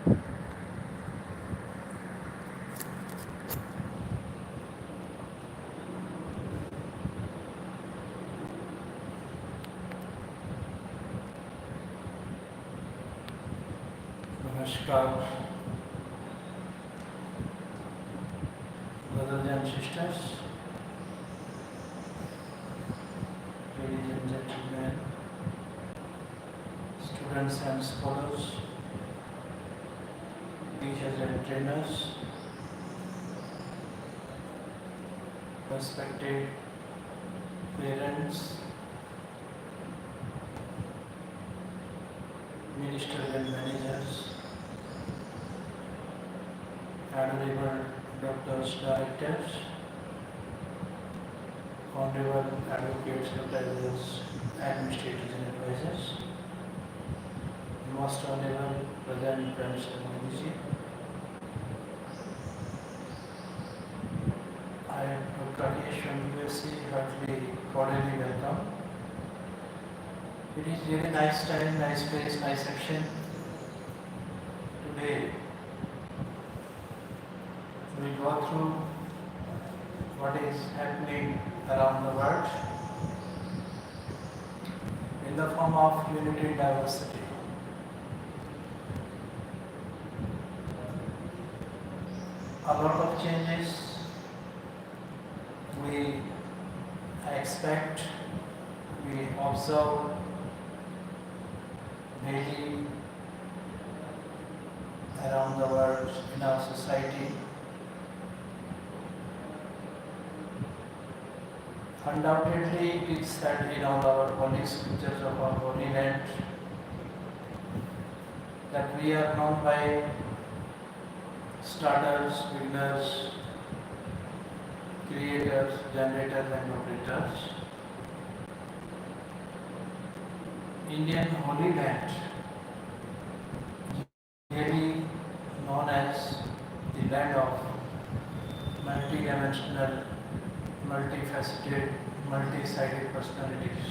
Namaskar, brothers and sisters, ladies and gentlemen, students and scholars, teachers and trainers, respected parents, ministers and managers, honorable doctors, directors, honorable advocates, advisors, administrators and advisors, most honorable President Prime Minister Modi ji, I am Dr. Rakesh from USC, heartily, cordially welcome. It is really nice time, nice place, nice section. Today we go through what is happening around the world in the form of unity and diversity. A lot of changes we expect, we observe daily around the world in our society. Undoubtedly, it is said in all our holy scriptures of our holy land that we are known by starters, beginners, creators, generators and operators. Indian Holy Land, really known as the land of multi-dimensional, multifaceted, multi-sided personalities.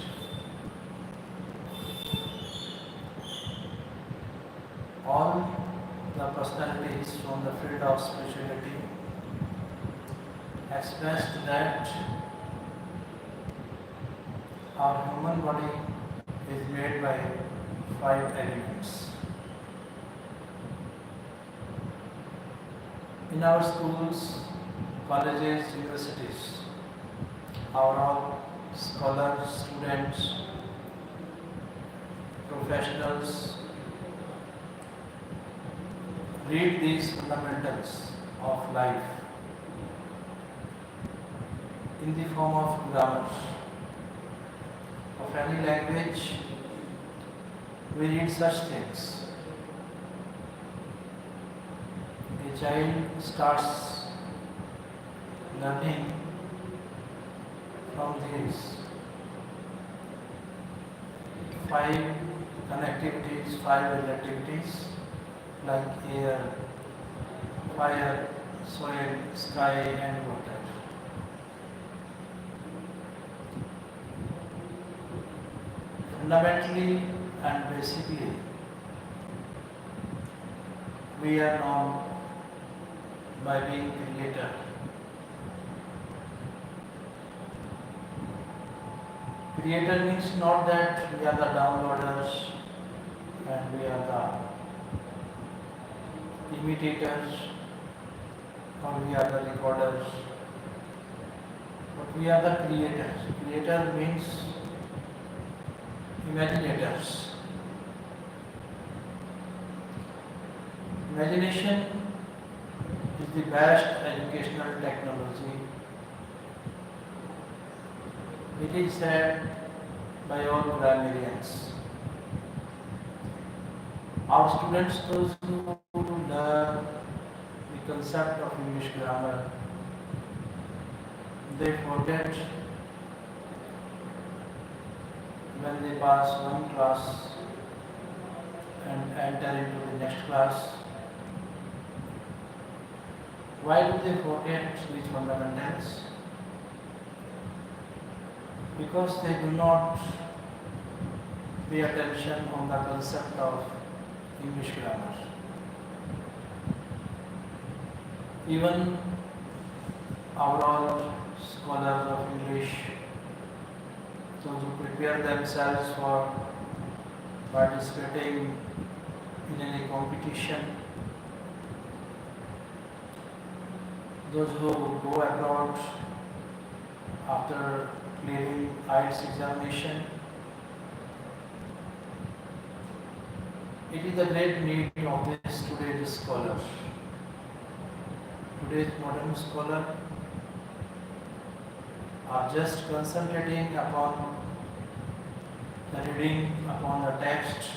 All the personalities from the field of spirituality expressed that our human body is made by 5 elements. In our schools, colleges, universities, our all scholars, students, professionals read these fundamentals of life in the form of grammar. Of any language, we read such things. A child starts learning from these 5 connectivities, 5 relativities like air, fire, soil, sky and water. Fundamentally and basically, we are known by being creator. Creator means not that we are the downloaders and we are the imitators or we are the recorders, but we are the creators. Creator means imaginators. Imagination is the best educational technology. It is said by all grammarians. Our students, those who learn the concept of English grammar, they forget when they pass one class and enter into the next class. Why do they forget these fundamentals? Because they do not pay attention on the concept of English grammar. Even overall scholars of English, those who prepare themselves for participating in any competition, those who go abroad after clearing IELTS examination, it is the great need of this today's scholar. Today's modern scholar are just concentrating upon the reading, upon the text,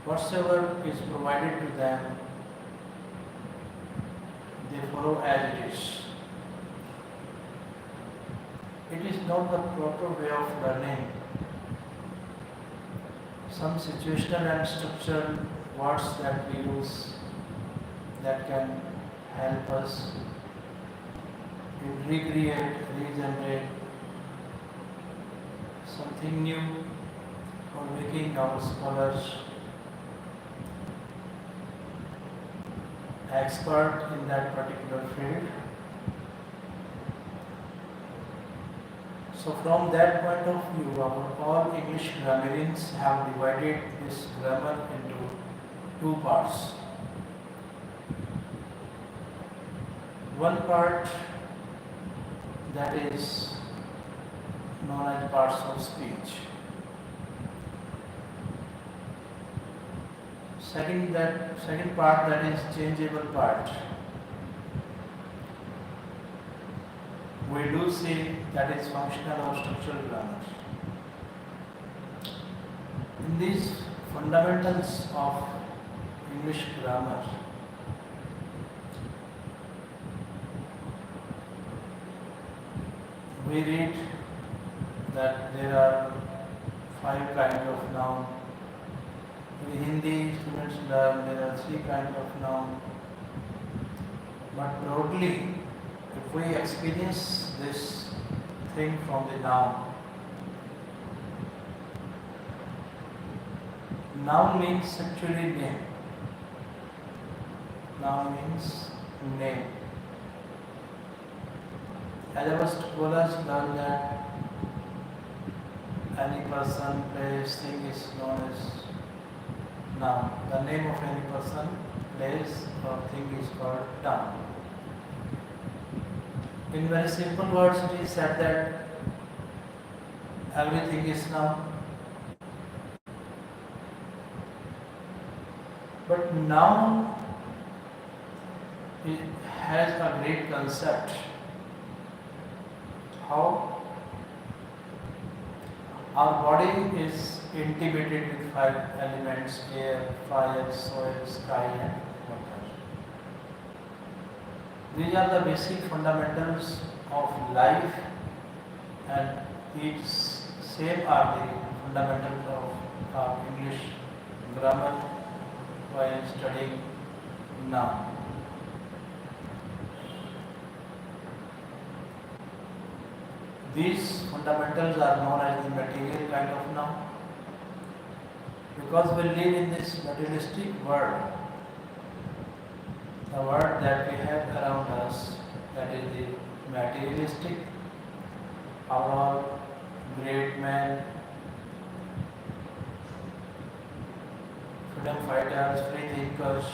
whatsoever is provided to them, they follow as it is. It is not the proper way of learning. Some situational and structural words that we use that can help us to recreate, regenerate something new for making our scholars expert in that particular field. So from that point of view, all English grammarians have divided this grammar into two parts. One part that is known as parts of speech. Second part that is changeable part. We do see that is functional or structural grammar. In these fundamentals of English grammar, we read that there are 5 kinds of noun. In Hindi, students learn there are 3 kinds of noun. But broadly, if we experience this thing from the noun, noun means actually name. Noun means name. As our scholars learn that any person, place, thing is known as noun. The name of any person, place or thing is called noun. In very simple words, it is said that everything is noun. But noun it has a great concept. How our body is intimated with 5 elements: air, fire, soil, sky and water. These are the basic fundamentals of life, and these same are the fundamentals of English grammar while studying noun. These fundamentals are known as the material kind of noun. Because we live in this materialistic world, the world that we have around us, that is the materialistic, are all great men, freedom fighters, free thinkers,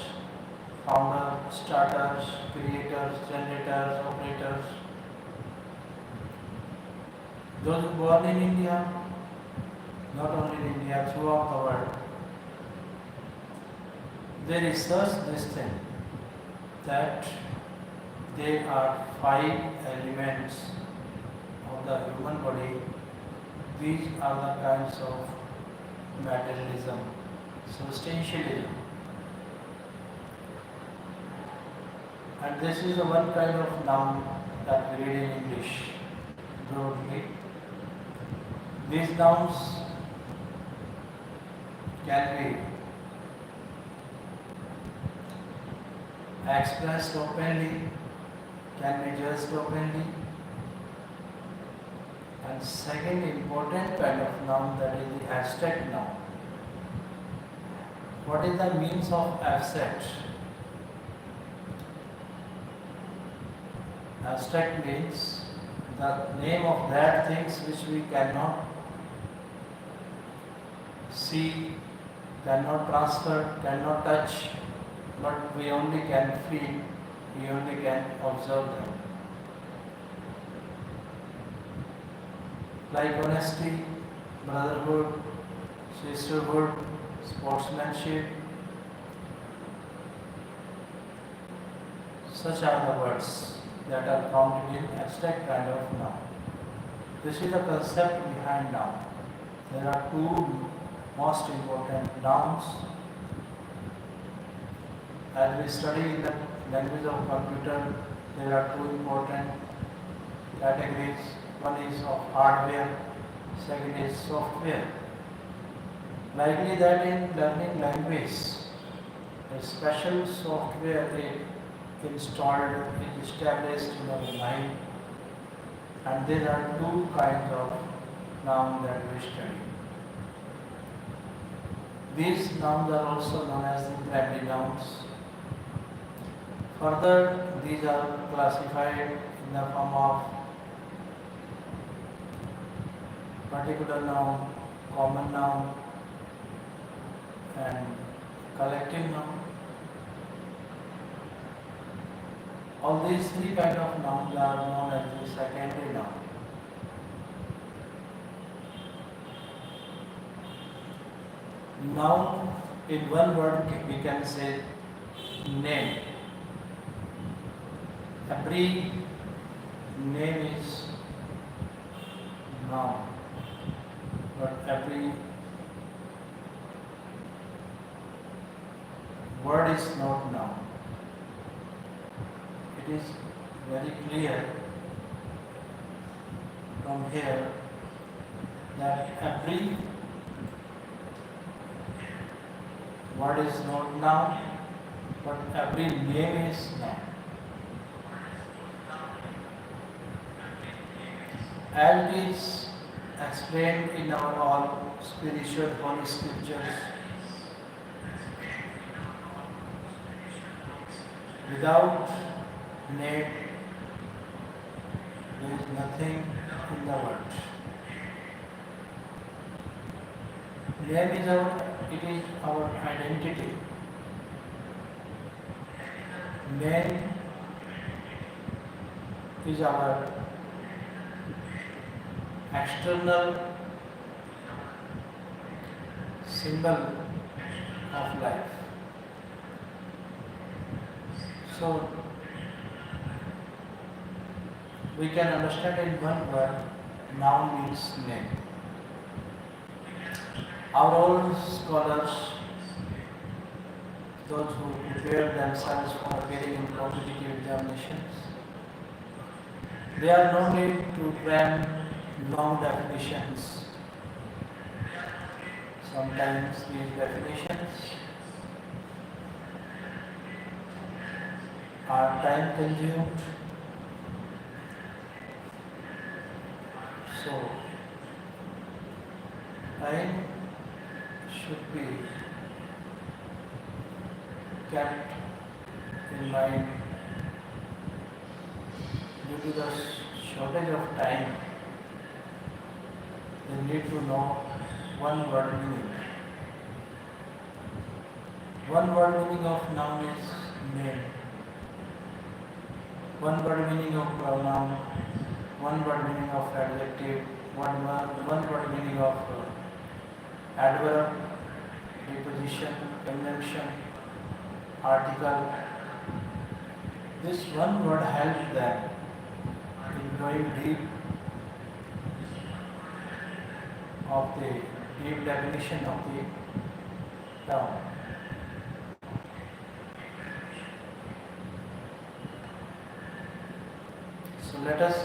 founders, starters, creators, generators, operators. Those born in India, not only in India, throughout the world, they research this thing, that there are 5 elements of the human body. These are the kinds of materialism, substantialism. And this is the one kind of noun that we read in English broadly. These nouns can be expressed openly, can be judged openly. And second important kind of noun, that is the abstract noun. What is the means of abstract? Abstract means the name of that things which we cannot see, cannot transfer, cannot touch, but we only can feel, we only can observe them. Like honesty, brotherhood, sisterhood, sportsmanship, such are the words that are counted in abstract kind of noun. This is the concept behind noun. There are two most important nouns. As we study in the language of computer, there are two important categories. One is of hardware, second is software. Likely that in learning language, a special software is installed, is established in our mind, and there are two kinds of nouns that we study. These nouns are also known as the primary nouns. Further, these are classified in the form of particular noun, common noun, and collective noun. All these three kinds of nouns are known as the secondary noun. Noun, in one word, we can say name. Every name is noun, but every word is not noun. It is very clear from here that every word is not noun, but every name is noun. As it is explained in our all spiritual holy scriptures, without name, there is nothing in the world. Name is our identity. Name is our external symbol of life. So we can understand in one word, noun means name. Our old scholars, those who prepare themselves for appearing in competitive examinations, they are no need to cram long definitions. Sometimes these definitions are time consumed. So, time should be kept in mind. Due to the shortage of time, they need to know one word meaning. One word meaning of noun is name. One word meaning of pronoun, one word meaning of adjective, one word meaning of adverb, preposition, conjunction, article. This one word helps them in going deep of the deep definition of the term. So let us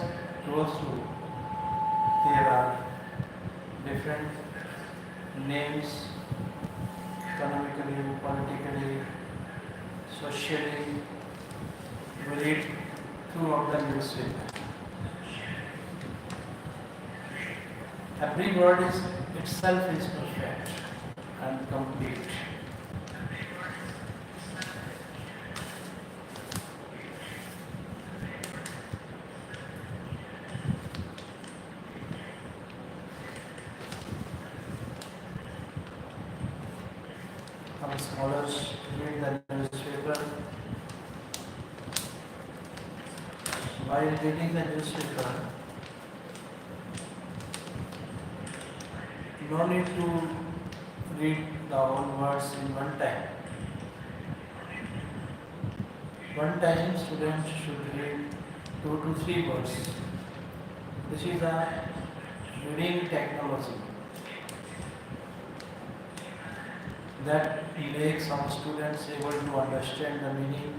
go through. There are different names economically, politically, socially. We read two of them this week. Every word is itself is perfect and complete. while reading the newspaper, no need to read the whole words in one time. One time students should read 2 to 3 words. This is a reading technology that makes our students able to understand the meaning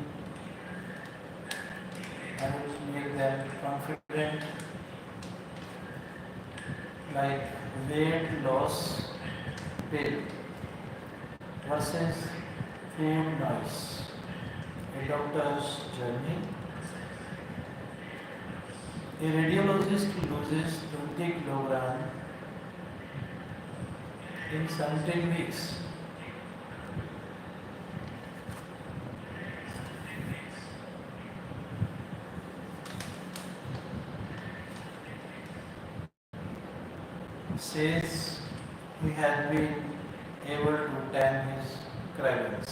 and it makes them confident, like weight loss pill versus food noise. A doctor's journey. A radiologist loses 20 kilograms in 17 weeks. Says he has been able to tan his cravings.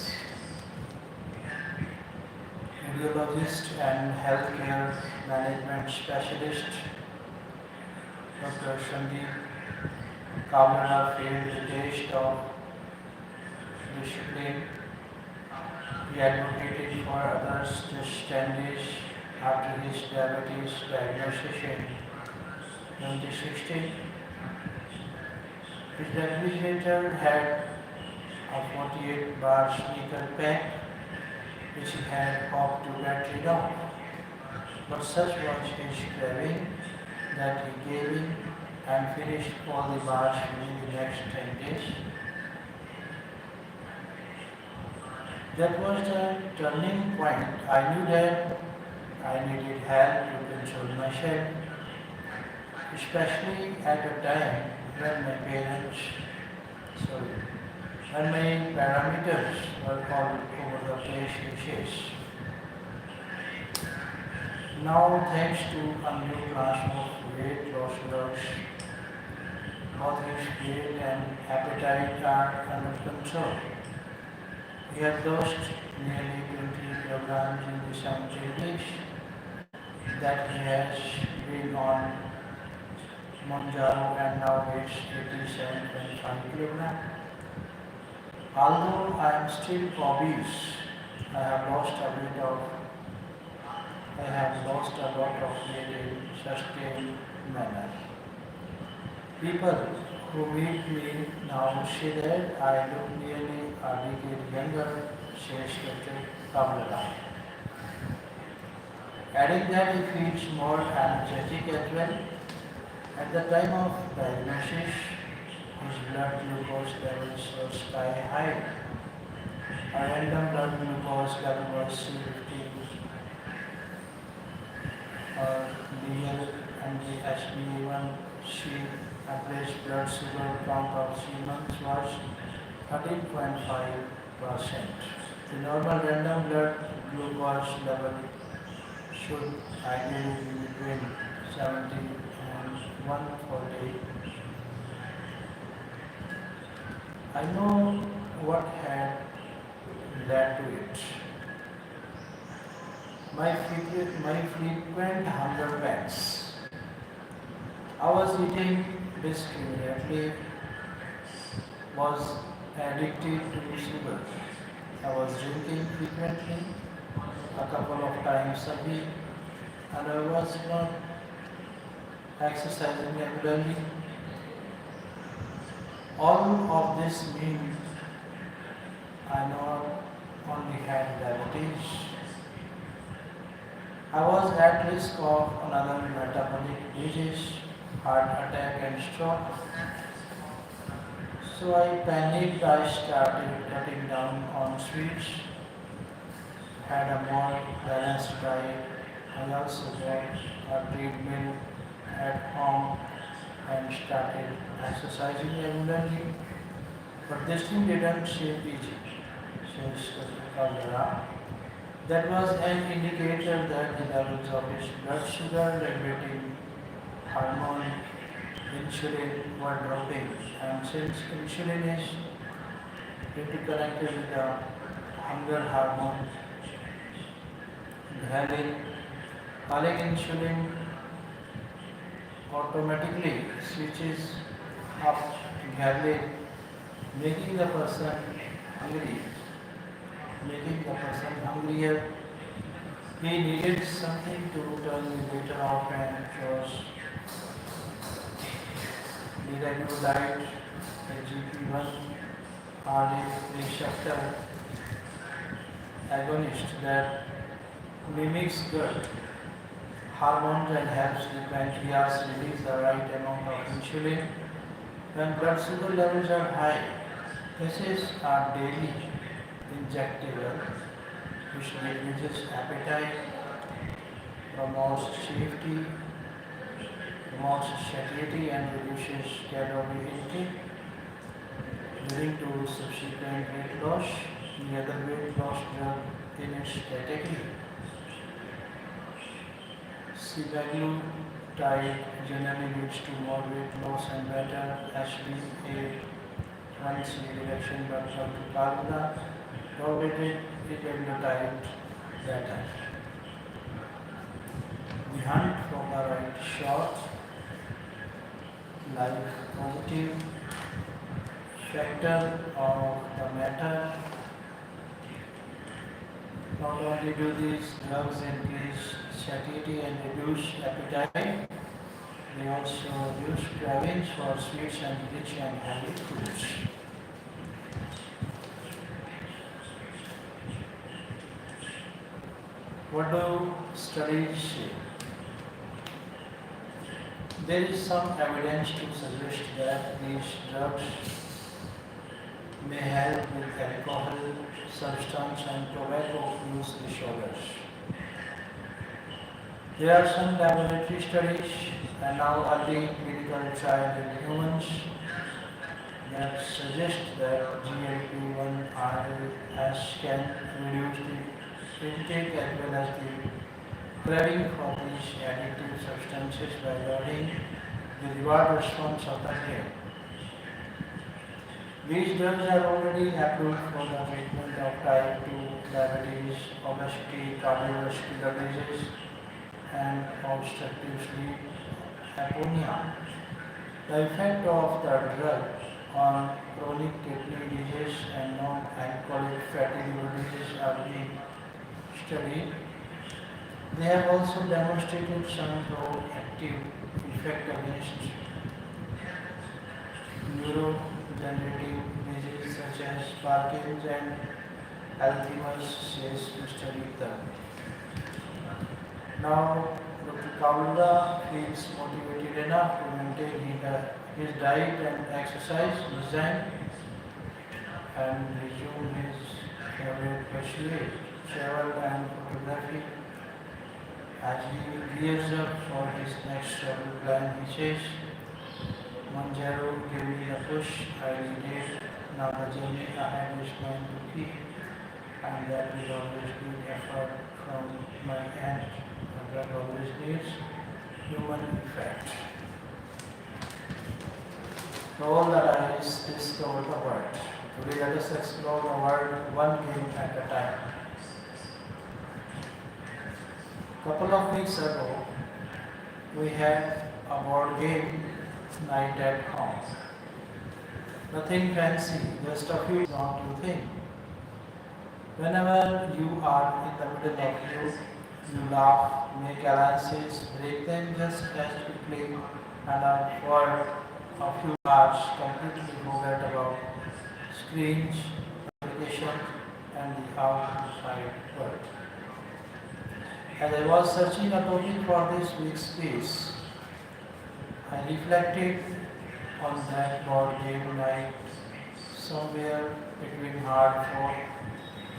Radiologist and healthcare management specialist Dr. Sandeep Kavlana failed the test of discipline. He advocated for others to stand after his diabetes diagnosis in 2016. His refrigerator had a 48-bar sneaker pack which he had hoped to get rid of. But such was his craving that he gave in and finished all the bars within the next 10 days. That was the turning point. I knew that I needed help to control myself, especially at a time when when my parameters were all over the place issues. Now, thanks to a new class of weight loss drugs, both his weight and appetite are under control. He has lost nearly 20 kilograms in the 17 weeks that he has been on Monjaro and now weighs 87.5 kilograms. Although I am still obese, I have lost a lot of weight in sustained manner. People who meet me now say that I look nearly a decade younger, says Dr. Kamala. Adding that he feels more energetic as well. At the time of diagnosis, his blood glucose levels were sky high. A random blood glucose level was 350 DL and the HbA1c average blood sugar count of 3 months was 13.5%. The normal random blood glucose level should ideally be between 70 and 140. I know what had led to it. My frequent hunger pangs. I was eating discriminately, was addicted to sugar. I was drinking frequently, a couple of times a week, and I was not exercising regularly. All of this means I not only had diabetes, I was at risk of another metabolic disease, heart attack and stroke. So I panicked. I started cutting down on sweets, had a more balanced diet. I also got a treatment at home and started exercising regularly. But this thing didn't seem easy, says Caldera. That was an indicator that the levels of his blood sugar regulating hormone insulin were dropping. And since insulin is interconnected with the hunger hormone, ghrelin, High insulin automatically switches up ghrelin, making the person hungry, making the person hungrier. He needed something to turn the later off and was liraglutide, a GP1 RA receptor agonist that mimics gut hormones and helps the pancreas release the right amount of insulin when blood sugar levels are high. This is a daily injectable which reduces appetite, promotes safety, promotes satiety and reduces calorie intake, leading to subsequent weight loss. The other weight loss drug in its category, semaglutide, generally leads to more weight loss and better HbA1c reduction, but Calcula tolerated liraglutide better. The hunt for the right shot, like positive factor of the matter. Not only do these drugs increase satiety and reduce appetite, they also reduce cravings for sweets and rich and heavy foods. What do studies say? There is some evidence to suggest that these drugs may help with alcohol, substance and tobacco use disorders. There are some laboratory studies and now early clinical trial in humans that suggest that GLP-1 RAS can reduce the intake as well as the craving for these addictive substances by lowering the reward response of the brain. These drugs are already approved for the treatment of type 2 diabetes, obesity, cardiovascular disease, and obstructive sleep apnea. The effect of the drug on chronic kidney disease and non-alcoholic fatty liver disease are being studied. They have also demonstrated some proactive effect against neurodegenerative diseases such as Parkinson's and Alzheimer's, says Mr. Ethan. Now, Dr. Kaula feels motivated enough to maintain his diet and exercise regime and resume his favorite pursuit, travel and photography. As he gears up for his next travel plan, he says, Manjaro gave me a push, I needed, now the journey ahead is mine to keep, and that will always be effort from my end. And that always needs human effect. Roll the dice, discover the world. Today let us explore the world one game at a time. Couple of weeks ago, we had a board game night at home. Nothing fancy, just a few not to think. Whenever you are in the middle of you laugh, make alliances, break them just as quickly, and for a few hours completely forget about screens, applications, and the outside world. As I was searching a topic for this week's quiz, I reflected on that board game night somewhere between hard fought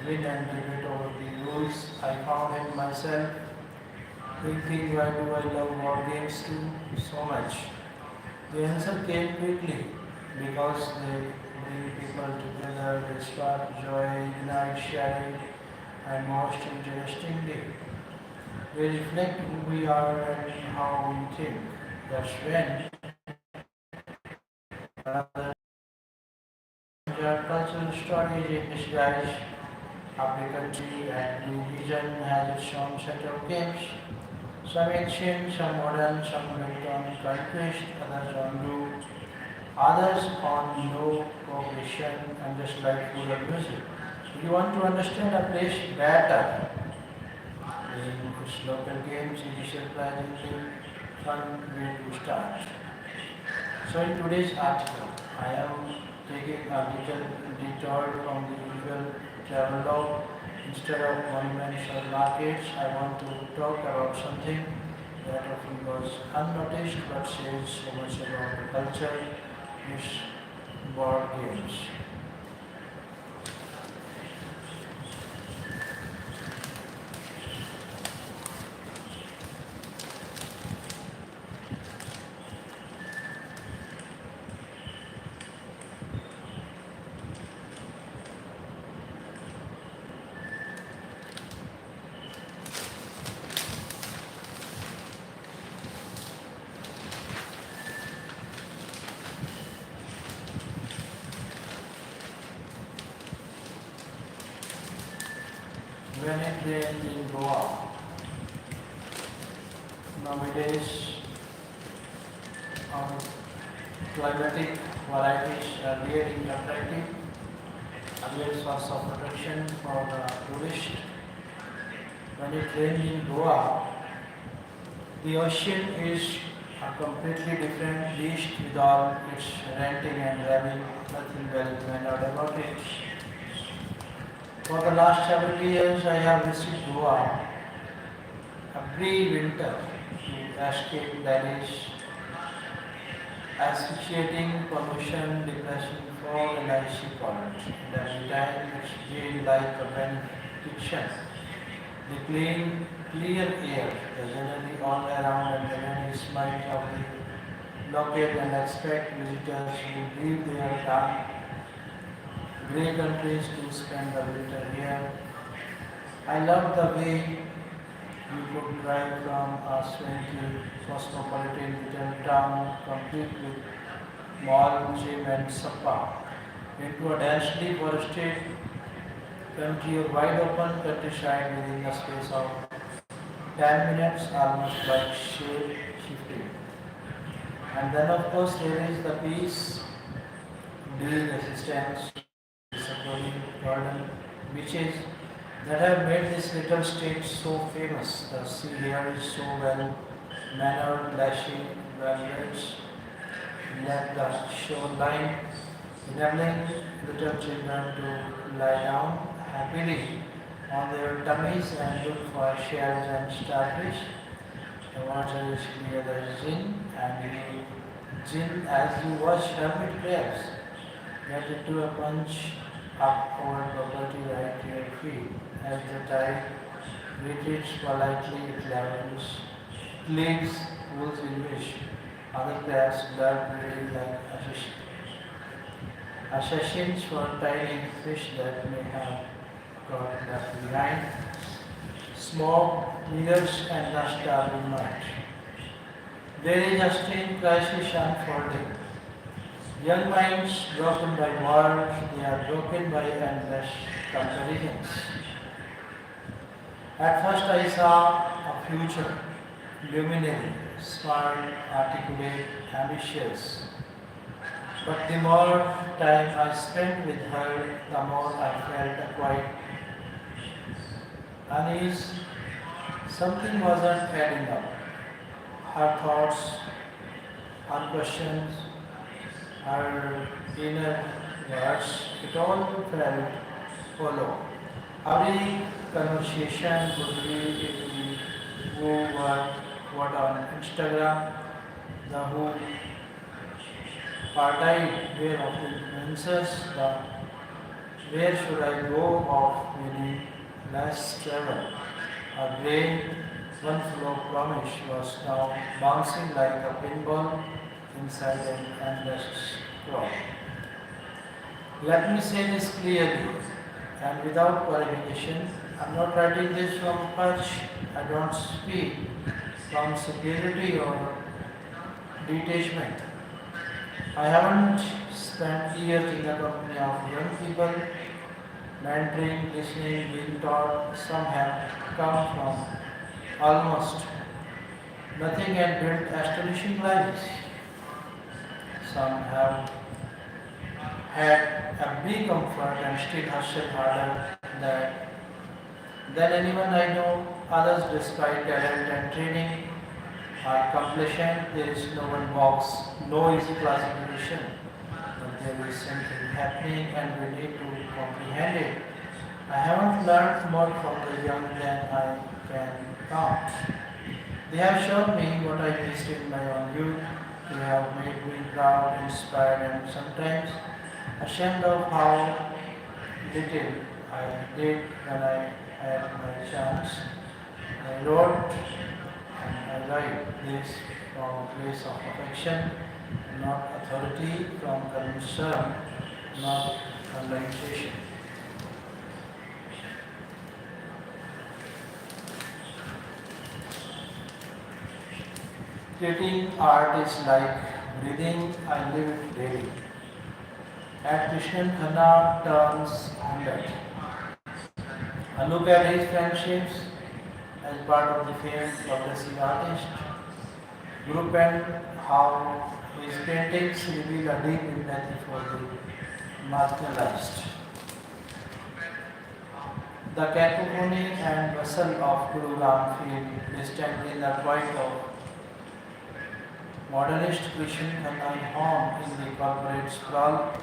win and debate over the rules. I found in myself thinking, why do I love board games so much? The answer came quickly because they bring people together, they spark joy, ignite sharing, and most interestingly, they reflect who we are and how we think. That's when another cultural story in disguise. Every country and new region has its own set of games. Some ancient, some modern, some built on conquest, others on root, others on no cooperation, and just like food or music. If you want to understand a place better, in its local games, it is surprisingly fun way to start. So in today's article, I am taking a little detour from the usual travel log. Instead of monuments or markets, I want to talk about something that often goes unnoticed but says so much about the culture, is board games. When it rains in Goa, nowadays our climatic varieties are really attractive, a great source of attraction for the tourist. When it rains in Goa, the ocean is a completely different beast with all its ranting and raving, nothing well planned out about it. For the last several years, I have visited Goa every winter to escape Delhi's asphyxiating pollution, depressing fog, and icy cold. And every time it's been like a benediction. The clean, clear air, the scenery all around, and the very smile of the locate and expect visitors who leave their grey countries to spend the winter here. I love the way you could drive from a swanky cosmopolitan little town complete with mall, gym and spa into a densely forested country or wide open countryside within the space of 10 minutes, almost like shape shifting. And then of course there is the peace, being resistance, supporting garden beaches that have made this little state so famous. The sea here is so well mannered, lashing waves let the shoreline, enabling little children to lie down happily on their tummies and look for shells and starfish. The water is clear as gin, and as you watch hermit crabs get into a punch up over property right to your feet. As the tide retreats politely, it levels, leaves pools in which other crabs blood breathing like assassins for tiny fish that may have got left behind. Smoke, mirrors, and the starving night. There is a strange crisis unfolding. Young minds broken by wars, they are broken by endless comparisons. At first I saw a future, luminary, smart, articulate, ambitious. But the more time I spent with her, the more I felt a quiet unease. Something wasn't adding up. Her thoughts, her questions, her inner words, it all felt hollow. Every conversation would be if we who were what on Instagram, the who partide where of the influencers, the where should I go of meaning less travel. A grey, one flow promise was now bouncing like a pinball inside an endless scroll. Let me say this clearly and without qualification. I'm not writing this from perch. I don't speak from superiority or detachment. I haven't spent years in the company of young people, mentoring, listening, being taught. Some have come from almost Nothing can build astonishing lives. Some have had a big comfort and still hustle harder than anyone I know. Others, despite talent and training, are complacent. There is no one box, no easy classification. But there is something happening and we need to comprehend it. I haven't learned more from the young than I can count. They have shown me what I missed in my own youth. They have made me proud, inspired, and sometimes ashamed of how little I did when I had my chance. I wrote and I write this from a place of affection, not authority, from concern, not limitation. Creating art is like breathing, I live it daily. At Krishnan Khanna turns 100. I look at his friendships as part of the famed progressive artist group and how his paintings reveal a deep empathy for the marginalized. The cacophony and bustle of Guru Ram feel distant in the quiet of modernist Christian Khanna home in the corporate sprawl.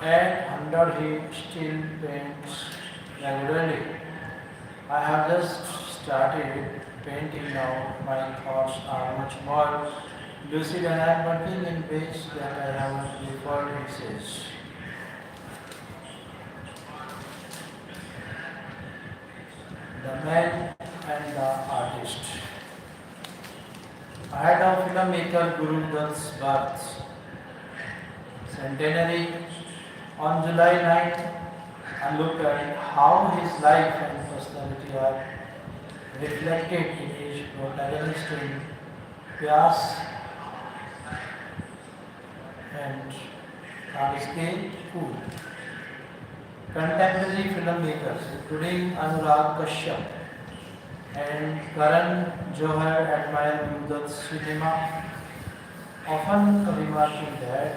At 100 he still paints regularly. I have just started painting now. My thoughts are much more lucid and I am working in ways that I haven't before, he says. The man and the artist. Ahead of filmmaker Guru Dutt's birth centenary on July 9th, I look at how his life and personality are reflected in his protagonist in Pyas and Kaliske Pool. Contemporary filmmakers, including Anurag Kashyap and Karan Johar, admire Guru cinema, often remarking that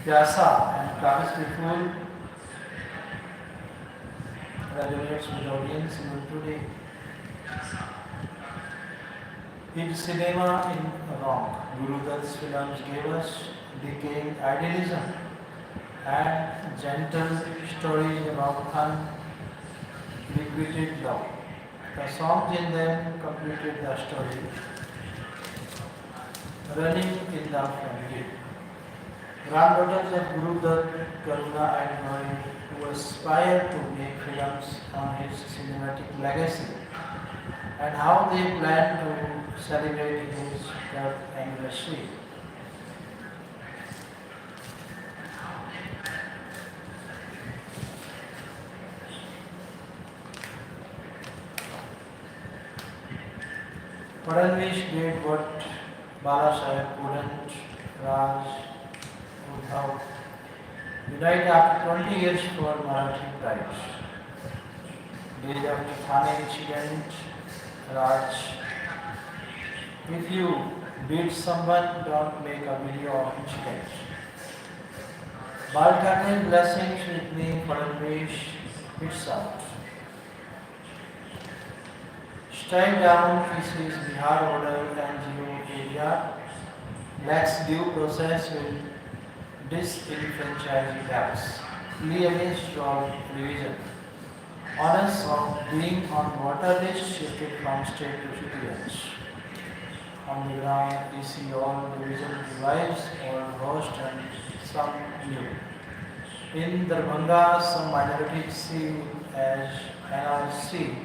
Pyasa and Kaliske Pool resonates with audience even today. In cinema in wrong, Guru Dutt's films gave us decaying idealism and gentle stories about unrequited love. The songs in them completed the story, running in the family. Granddaughters of Guru Dutt, Karuna and Roy, who aspire to make films on his cinematic legacy, and how they plan to celebrate his birth anniversary. Fadnavis did what Balasaheb couldn't, Raj Uddhav. He died after 20 years for Marathi pride. Days after Thane incident, Raj, if you beat someone, don't make a video of incident. Bal Thane's blessings with me, Fadnavis hits out. Strike down feces Bihar order NGO area lacks due process will disenfranchise tax. Plea against all revision. Honors of being on water list shifted from state to citizens. On the ground, we see all division revives or host and some new. In Darbhanga, some minorities see as NRC.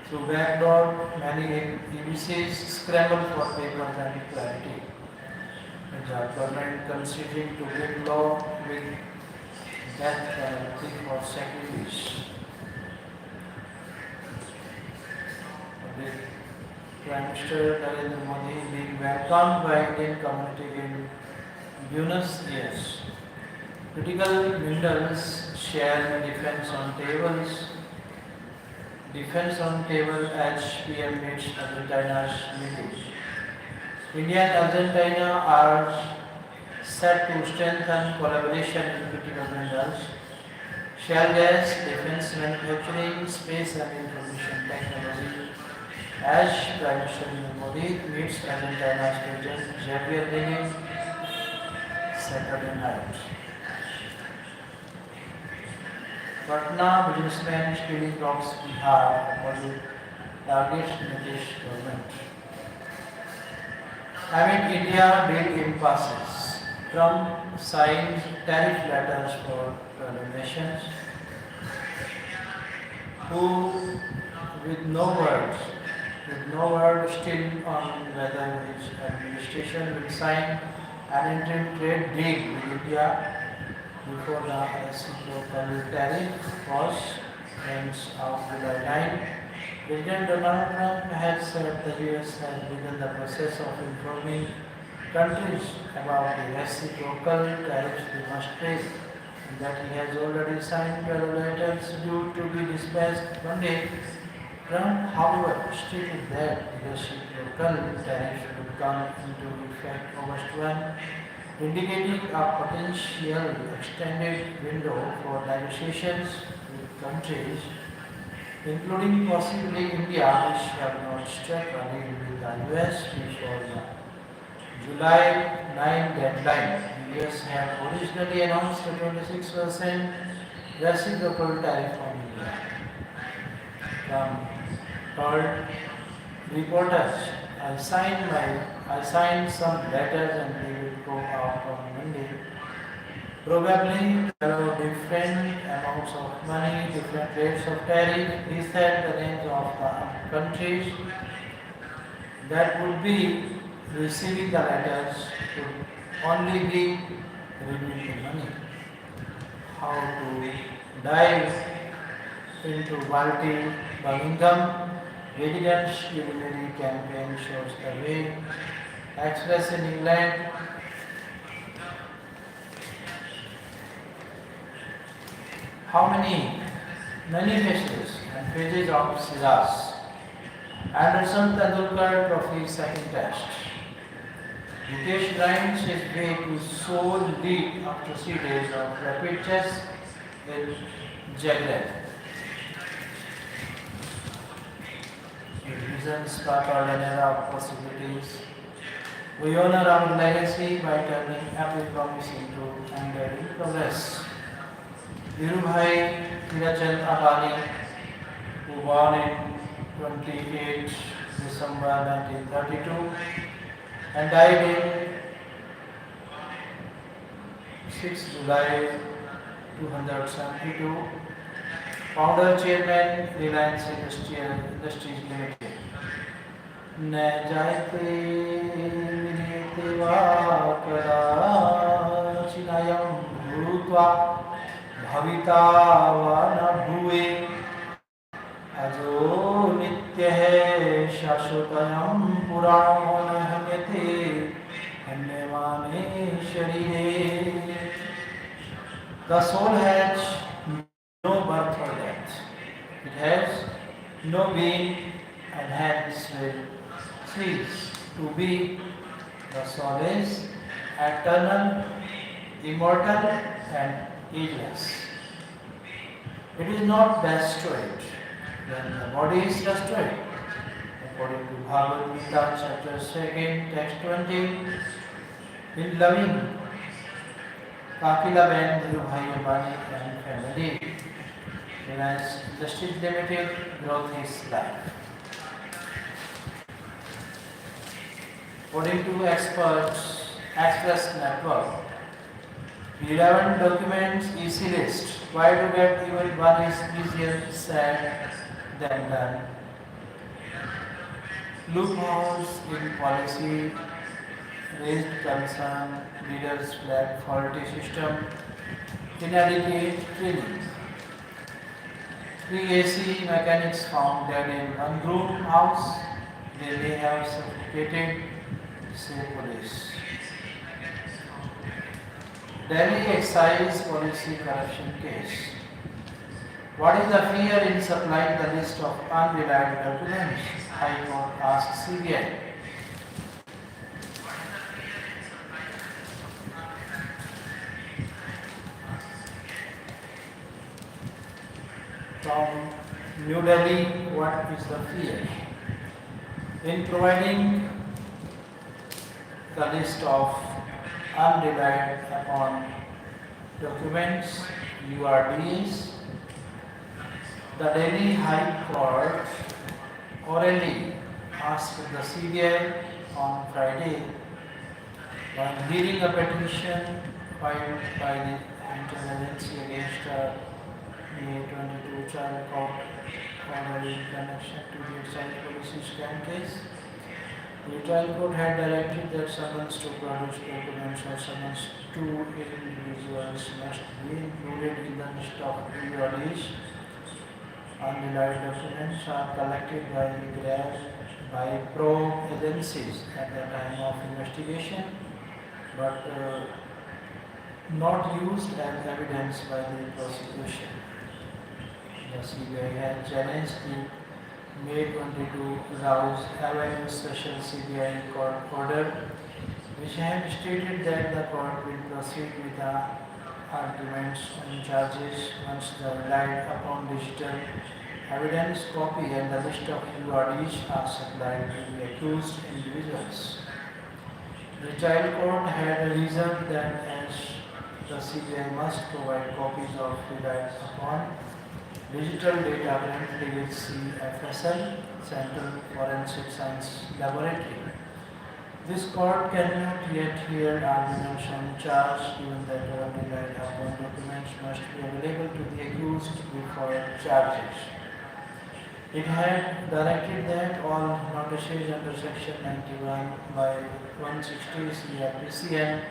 Through backdoor, many EBCs scramble for papers and clarity. The government considering to bring law with death penalty for sacrifice. The Prime Minister Narendra Modi being welcomed by Indian community in Buenos Aires. Critical minerals share defense on tables. Defense on table as PM meets Argentina's meeting. India and Argentina are set to strengthen collaboration in critical minerals, shale gas, defense manufacturing, space and information technology. As Prime Minister Narendra Modi meets Argentina's President Javier Milei Saturday night. Patna businessman stealing rocks Bihar opposite targets Nitish government. Amid India big impasses, Trump signs tariff letters for 12 nations who, with no word still on whether his administration will sign an interim trade deal with India before the reciprocal tariff was ends of July 9. President Donald Trump has said the US has begun the process of informing countries about the reciprocal tariffs they must pay, and that he has already signed 12 letters due to be dispatched Monday. Trump, however, stated that the reciprocal tariffs would come into effect August 1, indicating a potential extended window for negotiations with countries, including possibly India, which have not struck a deal with the US before the July 9 deadline. The US had originally announced a 26% reciprocal tariff on India. Trump told reporters, I signed some letters and they will go out on Monday. Probably there are different amounts of money, different rates of tariff. He said the names of the countries that would be receiving the letters would only be revealed the money. How to dive into Birmingham Vigilance Delivery campaign shows the way. Express in England. How many faces and pages of scissors. Anderson Tendulkar Trophy second test. Mukesh grinds his way to sole lead after 3 days of rapid chess in Zagreb. Vision sparkled an era of possibilities. We honor our legacy by turning every promise into unending progress. Dhirubhai Tirachand Adani, who born in 28 December 1932 and died in 6 July 272, founder chairman Reliance Industries Limited. न जायते विनीते वा कदाचिदयं भूत्वा भविता वा न भूये अजो नित्यः शाश्वतयं पुराणो न हन्यते हन्यमाने शरीरे. The soul has no birth or death. It has no being and hence will cease to be. The soul is eternal, immortal and ageless. It is not destroyed when the body is destroyed. According to Bhagavad Gita chapter 2, text 20, in loving Kakila Ben Dhirubhai Ambani and family, Reliance Industries Limited growth his life. According to experts, Express Network, 11 documents easy list. Why to get even one is easier said than done. Loopholes in policy raised concern, leaders flag faulty system, inadequate training. 3 AC mechanics found dead in one room house. They may have suffocated, say police. Delhi excise policy corruption case. What is the fear in supplying the list of unreliable documents? High Court asks CBI. From New Delhi, what is the fear? In providing the list of unrelied upon documents, URDs, the Delhi High Court orally asked the CBI on Friday while hearing a petition filed by the interagency against May 22 child court order in connection to the child policy scam case. The trial court had directed that summons to produce documents or summons to individuals must be included in the list of URDs. Unreliable documents are collected by probe agencies at the time of investigation, but not used as evidence by the prosecution. The CBI had challenged the May 22 Rouse Avenue Special CBI Court order, which had stated that the court will proceed with the arguments on charges once the relied upon digital evidence copy and the list of URDs are supplied to the accused individuals. The trial court had reasoned that as the CBI must provide copies of relied upon digital data currently with CFSL, Central Forensic Science Laboratory. This court cannot yet hear arguments on charge given that all relied upon documents must be available to the accused before charges. It had directed that all notices under Section 91 by 160 CRPC and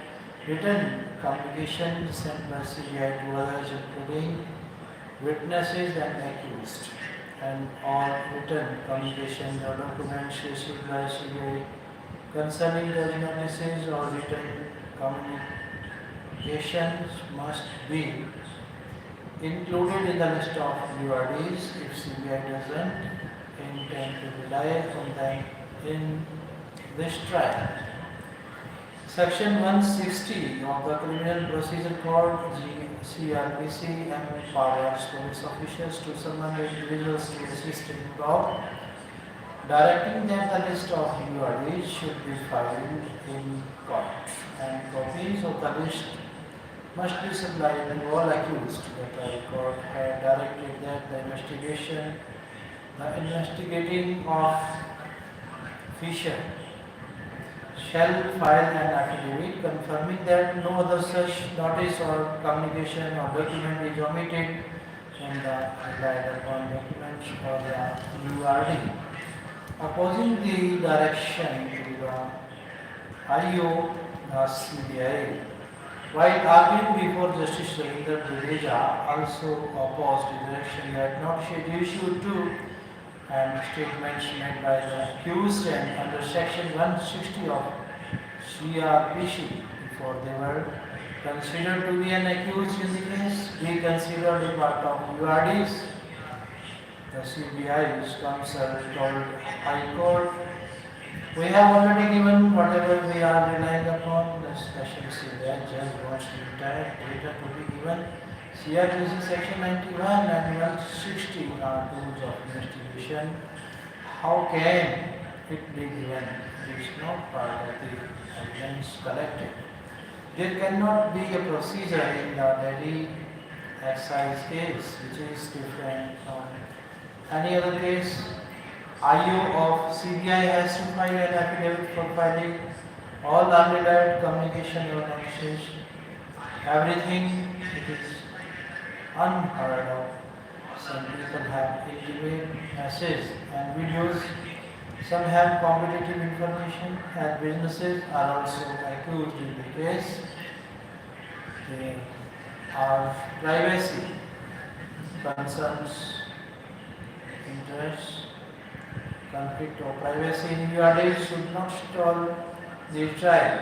written communications sent by CBI to others including witnesses and accused, and all written communications or documents received by CBI concerning those notices or written communications must be included in the list of URDs if CBI doesn't intend to rely on them in this trial. Section 160 of the Criminal Procedure Code CRPC empowers police officials to summon individuals to assist in fraud, directing that the list of URDs should be filed in court and copies of the list must be supplied to all accused. The trial court had directed that the investigating officer shall file an affidavit confirming that no other such notice or communication or document is omitted from the relied upon documents or the URD. Opposing the direction to the IO, the CBI, while arguing before Justice Ravindra Jadeja, also opposed the direction that not Schedule 2 and statements made by the accused and under Section 160 of CRPC before they were considered to be an accused in the case, be considered a part of URDs. The CBI's counsel told High Court, we have already given whatever we are relying upon. The special CBI judge wants the entire data to be given. CRPC Section 91 and 160 are tools of investigation. How can it be given? It is not part of the evidence collected. There cannot be a procedure in the Delhi excise case which is different from any other case. IO of CBI has to file an affidavit for filing all unreliable communication or notices. Everything it is unheard of. Some people have intimate messages and videos. Some have competitive information and businesses are also accused in the case. They are privacy concerns, interests, conflict of privacy in URDs should not stall the trial.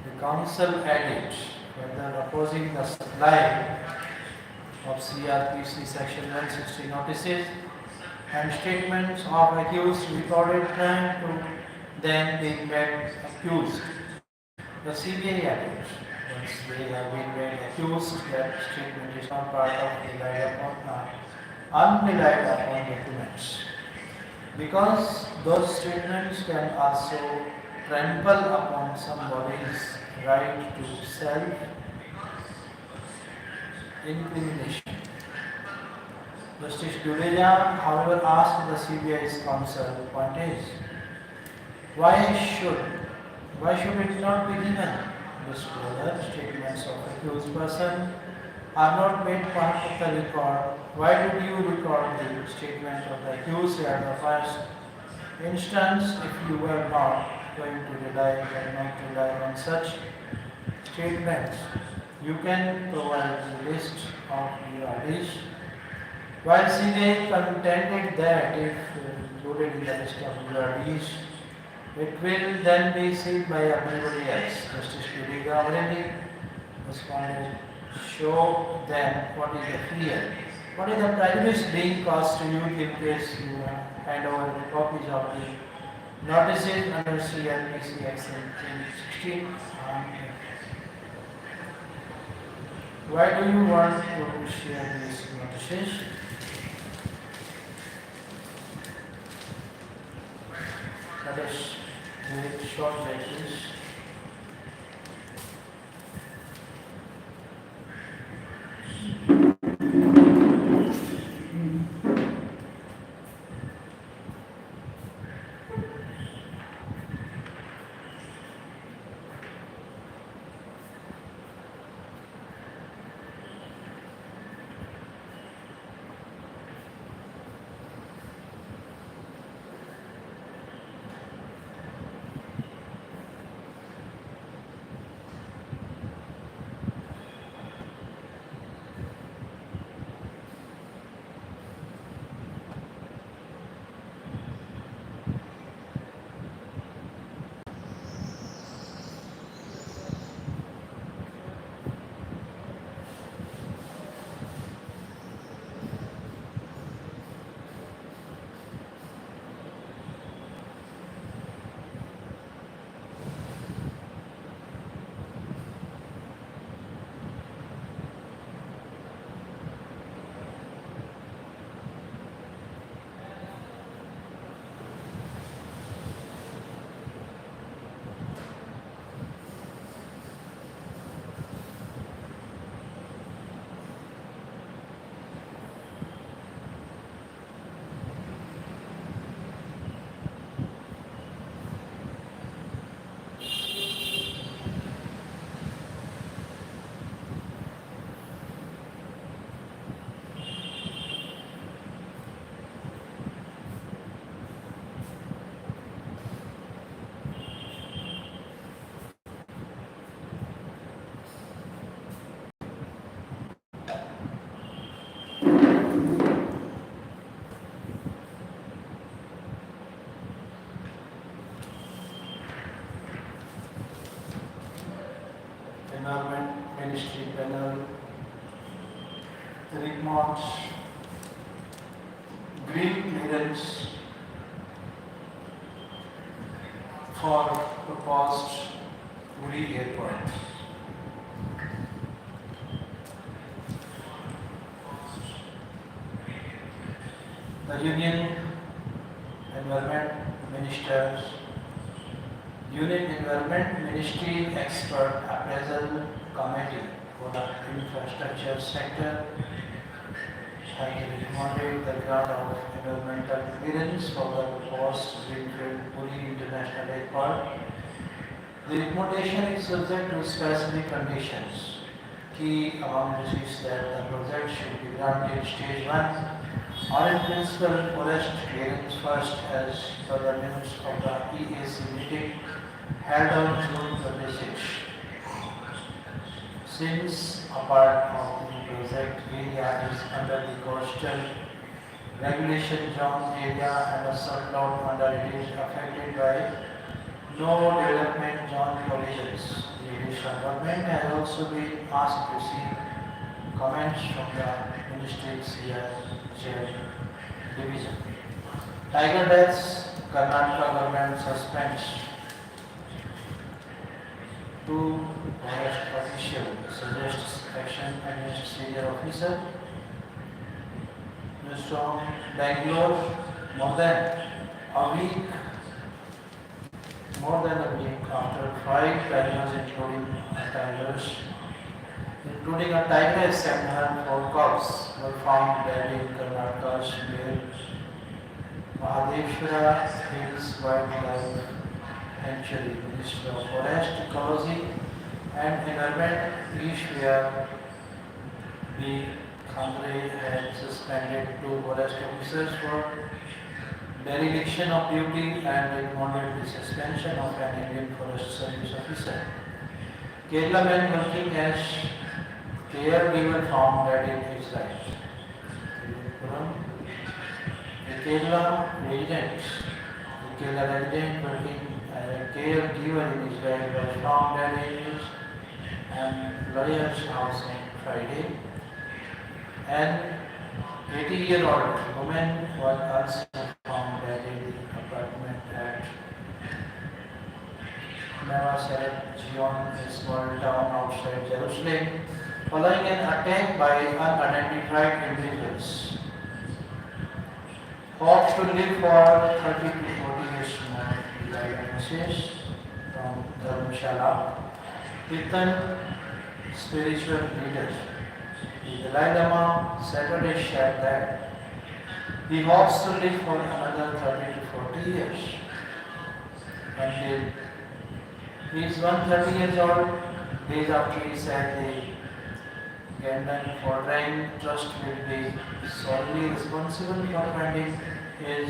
The counsel added, whether opposing the supply of CRPC section 160 notices and statements of accused recorded prior to them being made accused. The CBI alleges once they have been made accused that statement is not part of unrelied upon documents. Because those statements can also trample upon somebody's right to self-incrimination. Justice Duleja, however, asked the CBI's counsel, point is, why should it not be given? Disclosure statements of accused person are not made part of the record. Why did you record the statement of the accused at the first instance if you were not going to rely or not rely on such statements? You can provide the list of URDs. While CBI contended that if included in the list of URDs, it will then be seen by everybody else. Justice Duleja already responded, show them what is the fear, what is the prejudice being caused to you in case you hand over the copies of the notices under CRPC Section 16. Why do you want to share these notices? Let us make short basis. Environment Ministry panel reports green clearance for proposed Uri airport. The Union Environment Ministry Expert Appraisal Committee for the infrastructure sector has recommended the grant of environmental clearance for the proposed Greenfield Puri International Airport. The recommendation is subject to specific conditions. Key among this is that the project should be granted stage 1 or in principle forest clearance first as per the minutes of the EAC meeting held on June 26. Since a part of the project area is under the coastal regulation zone area and a subplot under it is affected by no development zone provisions, the Odisha government has also been asked to seek comments from the Ministry CIJ division. Tiger deaths, Karnataka government suspends two forest officials, suggests action against senior officer. News from Bangalore, more than a week after five tigers, including a tigress and her four cubs, were found dead in Karnataka's near Mahadeshwara Hills Wildlife Sanctuary. Minister of Forest, Ecology and Environment, Ishwar B. Khandre, had suspended two forest officers for dereliction of duty and recommended the suspension of an Indian Forest Service officer. Kerala man working as caregiver found that in his right. The Kerala resident working as a caregiver in his right was found that in his lawyer's house on Friday. An 80-year-old woman was also found dead in the apartment at Navasaret Zion, a small town outside Jerusalem, following an attack by unidentified individuals. Hopes to live for 30 to 40 years more, the message from Dharamshala. Kirtan, spiritual leader. The Dalai Lama Saturday shared that he hopes to live for another 30 to 40 years. Until he is 130 years old, days after he said the Gandhan Foreign Trust will be solely responsible for funding his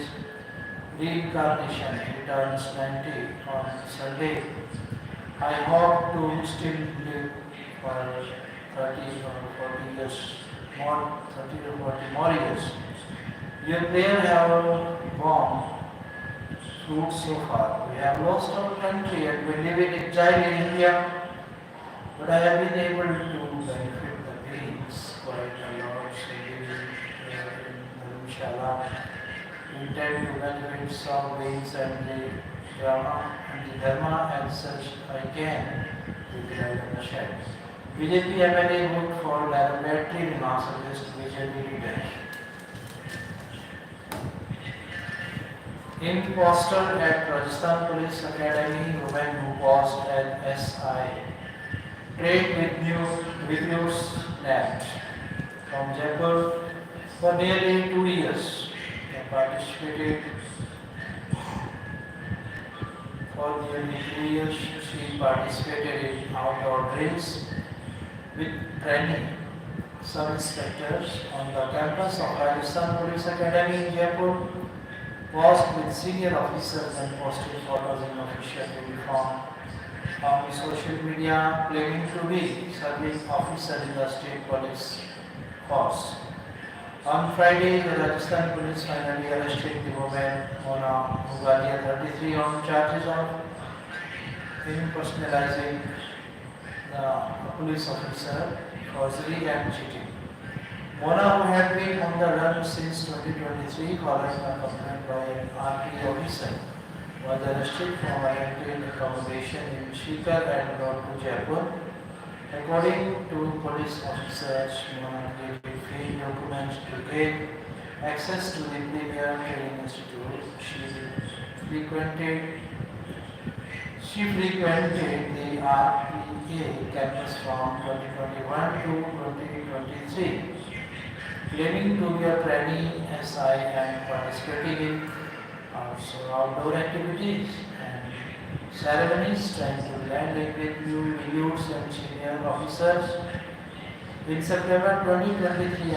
reincarnation. He turns 90 on Sunday. I hope to still live for 30 or 40 years more, 30 or 40 more years. Your prayer have borne fruit so far. We have lost our country and we live in exile in India, but I have been able to benefit the beings quite a lot. So in Dharamshala, intend to benefit some beings and the Dharma and such I can with the light of the shadow. BJP MLA vote for laboratory remarks against BJP leader. In poster at Rajasthan Police Academy, women who posed as SI trade with news snapped from Jaipur for nearly 2 years. They participated for nearly 2 years. She participated in outdoor drills with training sub-inspectors on the campus of Rajasthan Police Academy in Jaipur, posed with senior officers and posted photos in official uniform on social media, claiming to be serving officer in the state police force. On Friday, the Rajasthan police finally arrested the woman Mona Mugalia, 33, on charges of impersonalizing the police officer, forgery and cheating. Mona, who had been on the run since 2023 following a complaint by an RP officer, was arrested from volunteer accommodation in Shikar and brought to Jaipur. According to police officers, Mona created fake documents to gain access to the Premier Training Institute. She frequented the RPA campus from 2021 to 2023, claiming to be a trainee SI and participating in also outdoor activities and ceremonies, trying to land with new recruits and senior officers. In September 2023,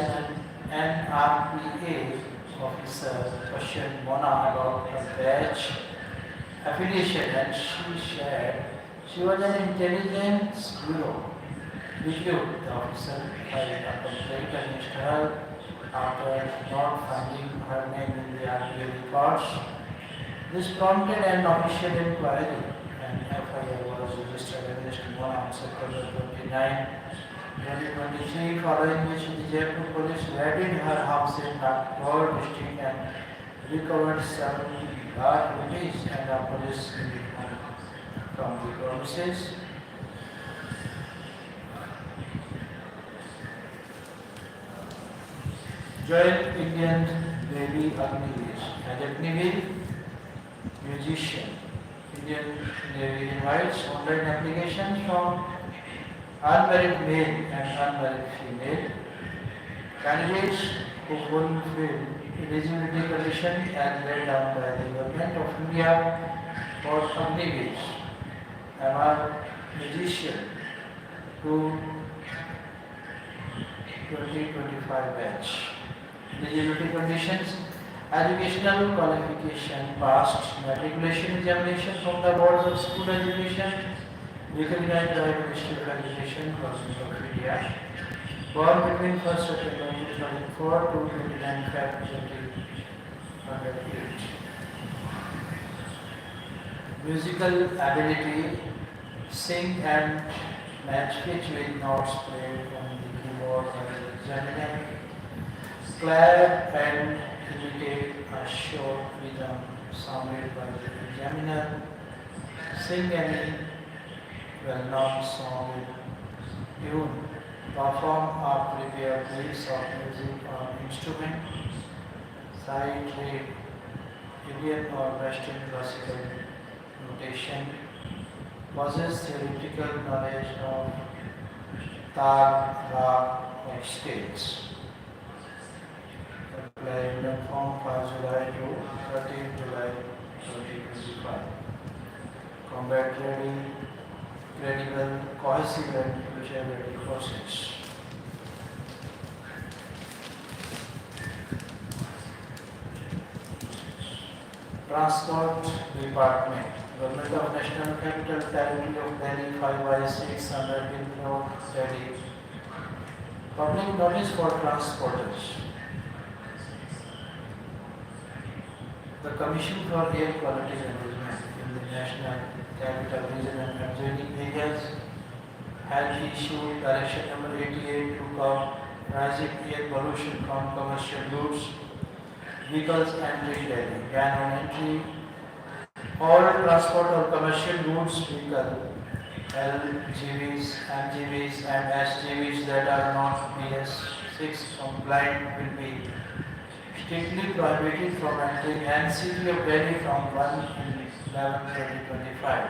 an RPA officer questioned Mona about her badge affiliation, and she shared she was an intelligence bureau. The officer filed a complaint against her after not finding her name in the RPA records. This prompted an official inquiry and FIR was registered against Mona on September 29. 2023, following which the Jaipur police raided her house in Nagpur district and recovered 7 large rupees and a police uniform from the premises. Joined Indian Navy Agniveer. As Agniveer, musician, Indian Navy invites online applications from unmarried male and unmarried female candidates who fulfill eligibility conditions as laid down by the Government of India for Agniveer. I'm a musician to 2025 batch. Eligibility conditions: educational qualification, passed matriculation examination from the boards of school education, recognized by Ministry of Education, Government of India, born between 1st September 2004 to 29 February 2008. Musical ability: sing and match pitch with notes played on the keyboard by the examiner. Clap and imitate a short rhythm sounded by the examiner. Sing any well-known song with tune. Perform or prepare piece of music on instrument. Sight read Indian or Western classical notation. Possess theoretical knowledge of tal, rag, or scales. Apply form 5 July to 13 July 2025. Combat ready, credible, cohesive and future-ready forces. Transport Department, Government of National Capital Territory of Delhi 5/6 under Ring Road, Delhi. Public notice for transporters. The Commission for Air Quality Management in the National Capital Region and adjoining areas has issued Direction number 88 to curb rising air pollution from commercial goods, vehicles entering Delhi. Ban on entry all transport or commercial goods vehicle, LGVs, MGVs and SGVs that are not BS6 compliant will be strictly prohibited from entering NCT of Delhi from 1/11/2025.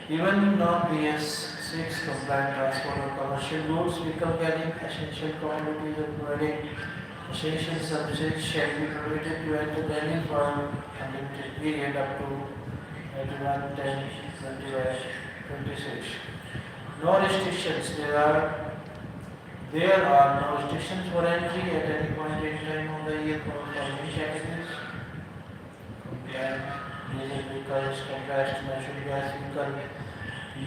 Even non-BS6 compliant transport or commercial goods vehicle carrying essential commodities or providing essential services shall be permitted to enter Delhi for a limited period up to 21/10/2026. No restrictions. There are no restrictions for entry at any point in time of the year for following categories: compliant diesel vehicles, compressed natural gas vehicle,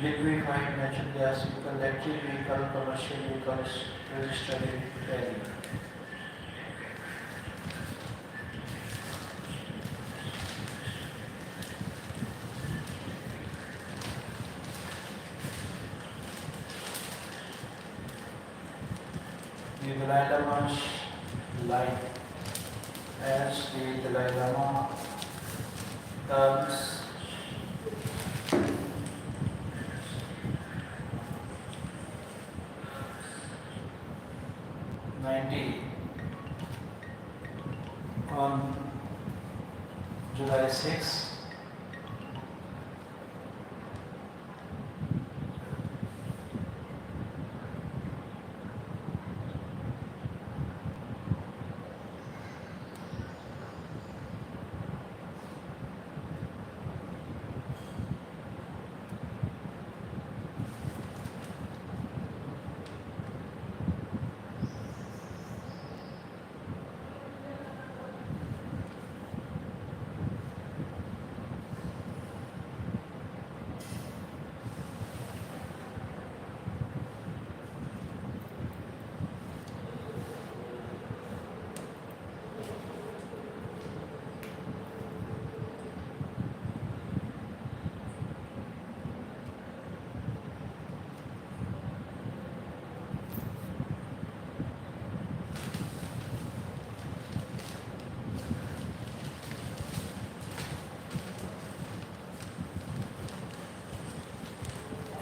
liquefied natural gas vehicle, electric vehicle, commercial vehicles registered in Delhi. The Dalai Lama's life as the Dalai Lama turns 90 on July 6.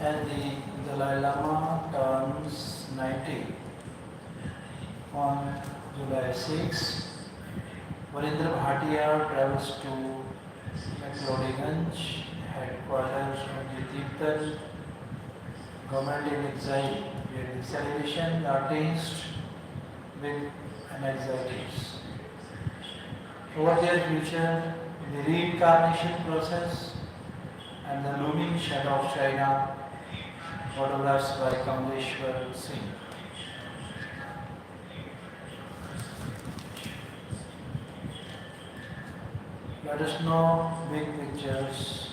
as the Dalai Lama turns 90 on July 6, Varindra Bhatia travels to McLeodganj, headquarters of the Tibetan government in exile, where the celebrations are tinged with anxieties. Over their future, the reincarnation process, and the looming shadow of China, photographs by Kamleshwar Singh. Let us know big pictures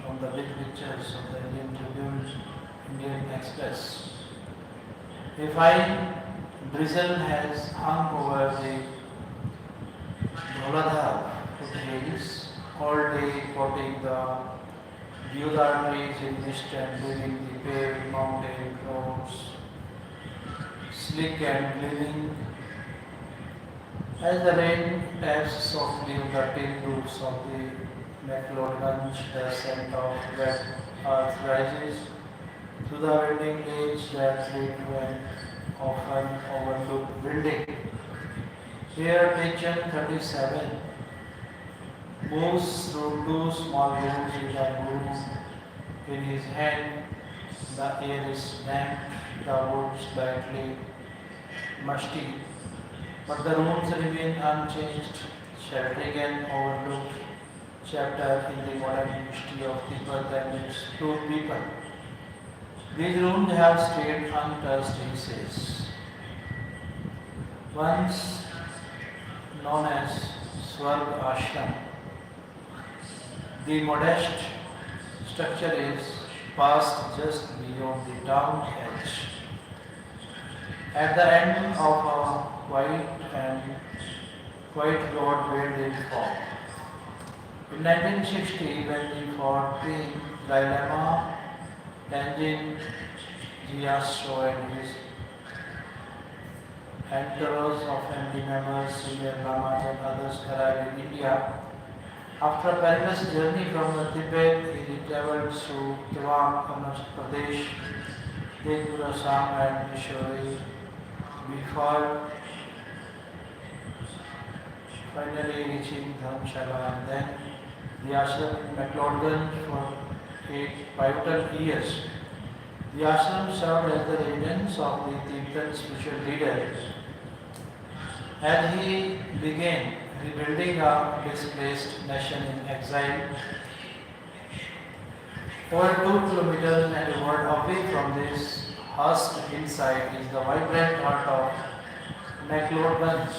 from the big pictures of the Indian Tribune, Indian Express. A fine drizzle has hung over the Dholadhar foothills all day, coating the deodar trees in mist and leaving the pale mountain roads slick and gleaming. As the rain taps softly on the tin roofs of the McLeodganj, the scent of wet earth rises through the winding lanes that lead to an often overlooked building. Here, Pigeon 37 moves through two small rooms with a broom in his hand. The air is damp, the wood slightly musty, but the rooms remain unchanged, sheltering an overlooked chapter in the modern history of Tibet and its poor people. These rooms have stayed untouched, he says. Once known as Swarg Ashram, the modest structure is passed just beyond the town edge. At the end of a quiet road where they fall. In 1960, when the 14th Dalai Lama Tenzin Gyatso and his entourage of family members, senior lamas and others arrived in India, after a perilous journey from Tibet, he travelled through Tawang, Arunachal Pradesh, Tezpur, Assam and Mysore before finally reaching Dharamshala and then the ashram in McLeodganj for 8 pivotal years. The ashram served as the residence of the Tibetan spiritual leader as he began rebuilding a displaced nation in exile. Over 2 kilometers and a word away from this hushed hillside is the vibrant heart of McLeodganj,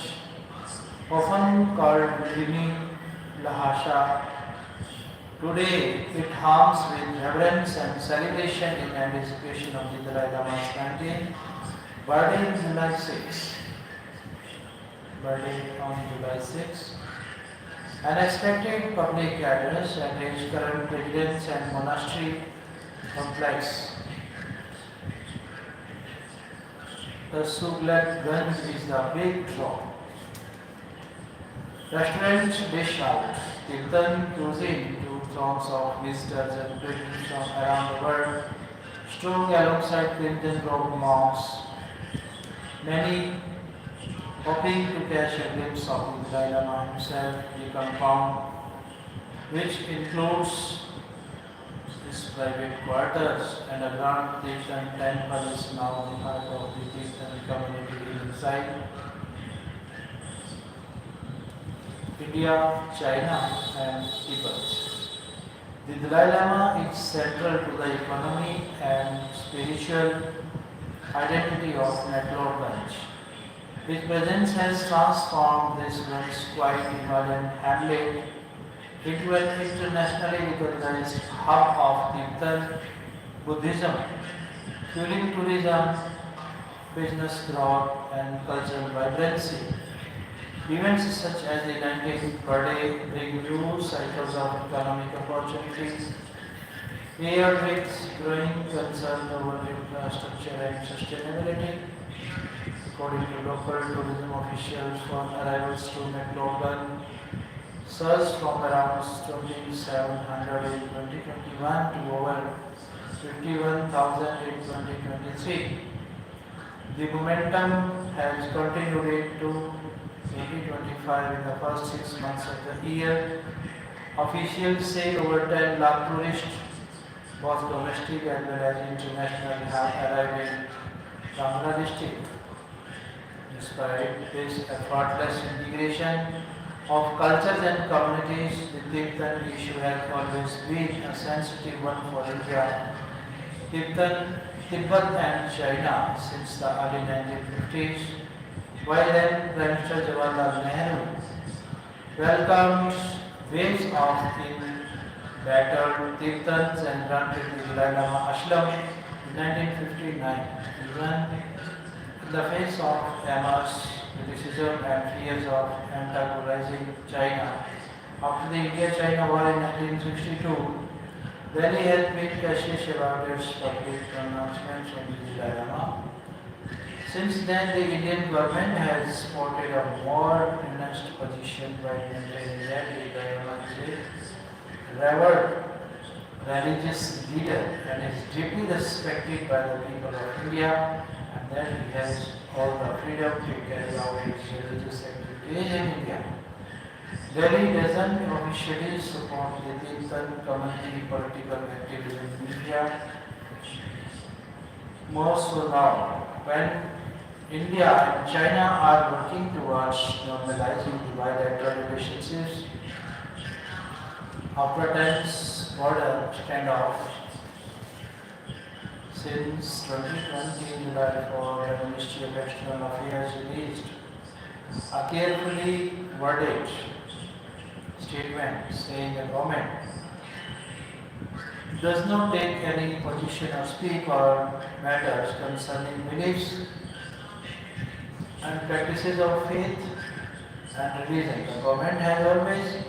often called Mini Lhasa. Today it hums with reverence and celebration in anticipation of the Dalai Lama's 19th birthday on July 6. Unexpected public gatherings at its current residence and monastery complex. The Suglat-Ganj is the big draw. Restaurants dish out Tibetan cuisine to throngs of visitors and pilgrims from around the world, strung alongside Clinton-robed monks, many hoping to catch a glimpse of the Dalai Lama himself. The compound, which includes his private quarters and a grand Tibetan temple, is now the heart of the Tibetan community inside India, China and Tibet. The Dalai Lama is central to the economy and spiritual identity of McLeodganj. His presence has transformed this once quiet Himalayan hamlet into an internationally recognized hub of Tibetan Buddhism, fueling tourism, business growth and cultural vibrancy. Events such as the 19th birthday bring new cycles of economic opportunities, paired with growing concern over infrastructure and sustainability. According to local tourism officials, foreign arrivals to McLeodganj surged from around 2,700 in 2021 to over 51,000 in 2023. The momentum has continued into 2025 in the first 6 months of the year. Officials say over 10 lakh tourists, both domestic as well as international, have arrived in Kangra district. Despite this effortless integration of cultures and communities, the Tibetan issue has always been a sensitive one for India. Tibet and China since the early 1950s, while then Prime Minister Jawaharlal Nehru welcomed waves of battled Tibetans and granted the Dalai Lama Ashram in 1959. Even in the face of Lamas criticism and fears of antagonizing China, after the India-China war in 1962, Delhi has been cautious about its public pronouncements on the Dalai Lama. Since then, the Indian government has supported a more pronounced position by maintaining that the Dalai Lama is a revered religious leader and is deeply respected by the people of India, and that he has all the freedom to carry out his religious activities in India. Delhi doesn't officially support the Tibetan community political activism in India. More so now, when India and China are working towards normalizing the bilateral relationships after tense border standoff since 2020 in July for the Ministry of External Affairs released a carefully worded statement saying the government does not take any position or speak on matters concerning beliefs and practices of faith and religion. The government has always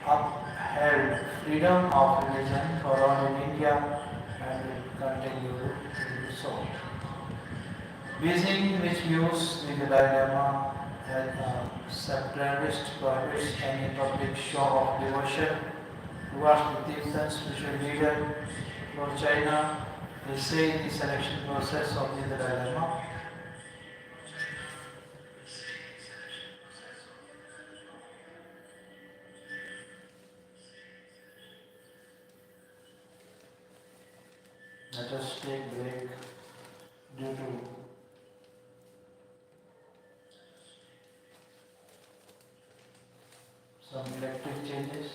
upheld freedom of religion for all in India and will continue to do so. Beijing, which views the Dalai Lama as a separatist, prohibits any public show of devotion towards the Tibetan spiritual leader. For China, they say the selection process of the Dalai Lama let us take break due to some electric changes.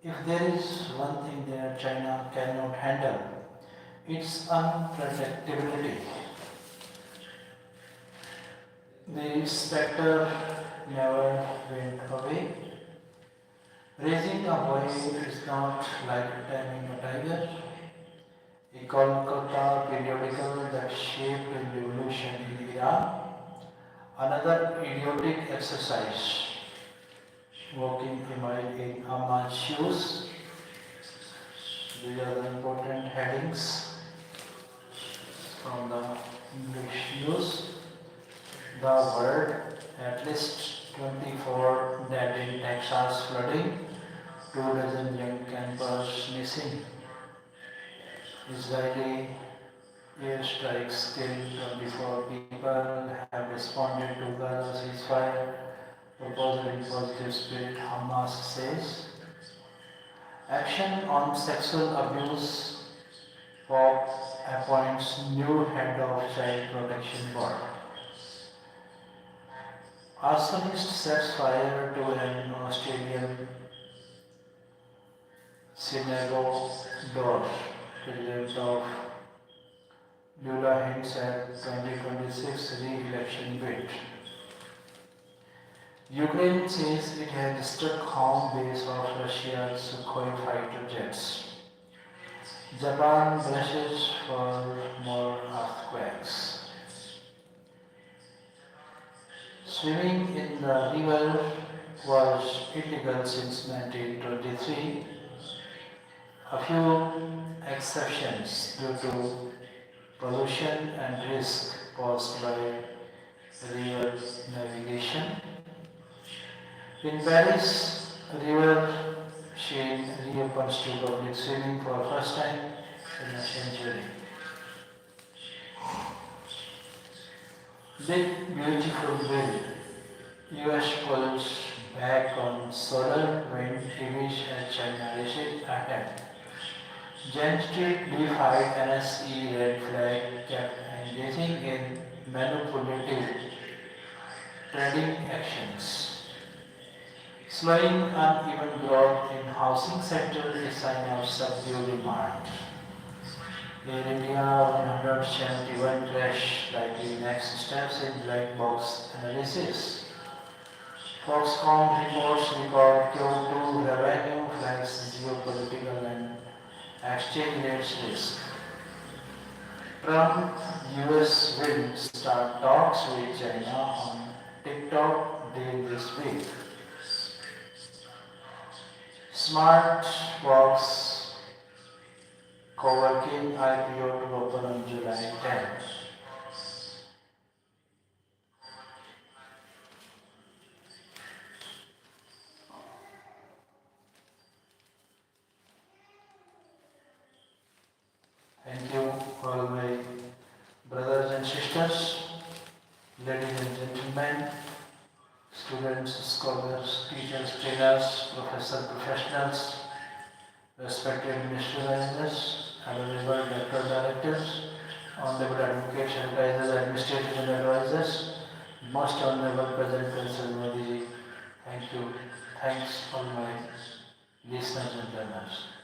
If there is one thing that China cannot handle, it's unpredictability. The specter never went away. Raising a boy is not like taming a tiger. A Kolkata periodical that shaped the revolution in Iran. Another idiotic exercise. Walking a mile in Amman's shoes. These are the important headings from the English news. The word at least 24 dead in Texas flooding, 2 dozen young campers missing. Israeli airstrikes killed 24 people, have responded to Gaza ceasefire. proposal in positive spirit, Hamas says. Action on sexual abuse, Pope appoints new head of child protection board. Arsonist sets fire to an Australian synagogue door. President of Lula hints at 2026 re-election bid. Ukraine says it had struck home base of Russia's Sukhoi fighter jets. Japan brushes for more earthquakes. Swimming in the river was illegal since 1923. A few exceptions due to pollution and risk posed by river navigation. In Paris, river Seine reopens to public swimming for first time in a century. Big beautiful bill. US pulls back on solar wind EVs as China races ahead. Gen Street defied NSE red flag, kept engaging in manipulative trading actions. Slowing uneven growth in housing sector is sign of subdued demand. Air India 171 crash likely next steps in black box analysis. Foxconn reports record Q2 revenue flags geopolitical and exchange rates risk. Trump US will start talks with China on TikTok deal this week. Smartbox co-working IPO to open on July 10th. Thank you all my brothers and sisters, ladies and gentlemen, students, scholars, teachers, trainers, professionals, respected ministry managers, honorable doctor directors, honorable advocates, advisors, administrators and advisors, most honorable President Kansal Modi ji, thank you. Thanks all my listeners and learners.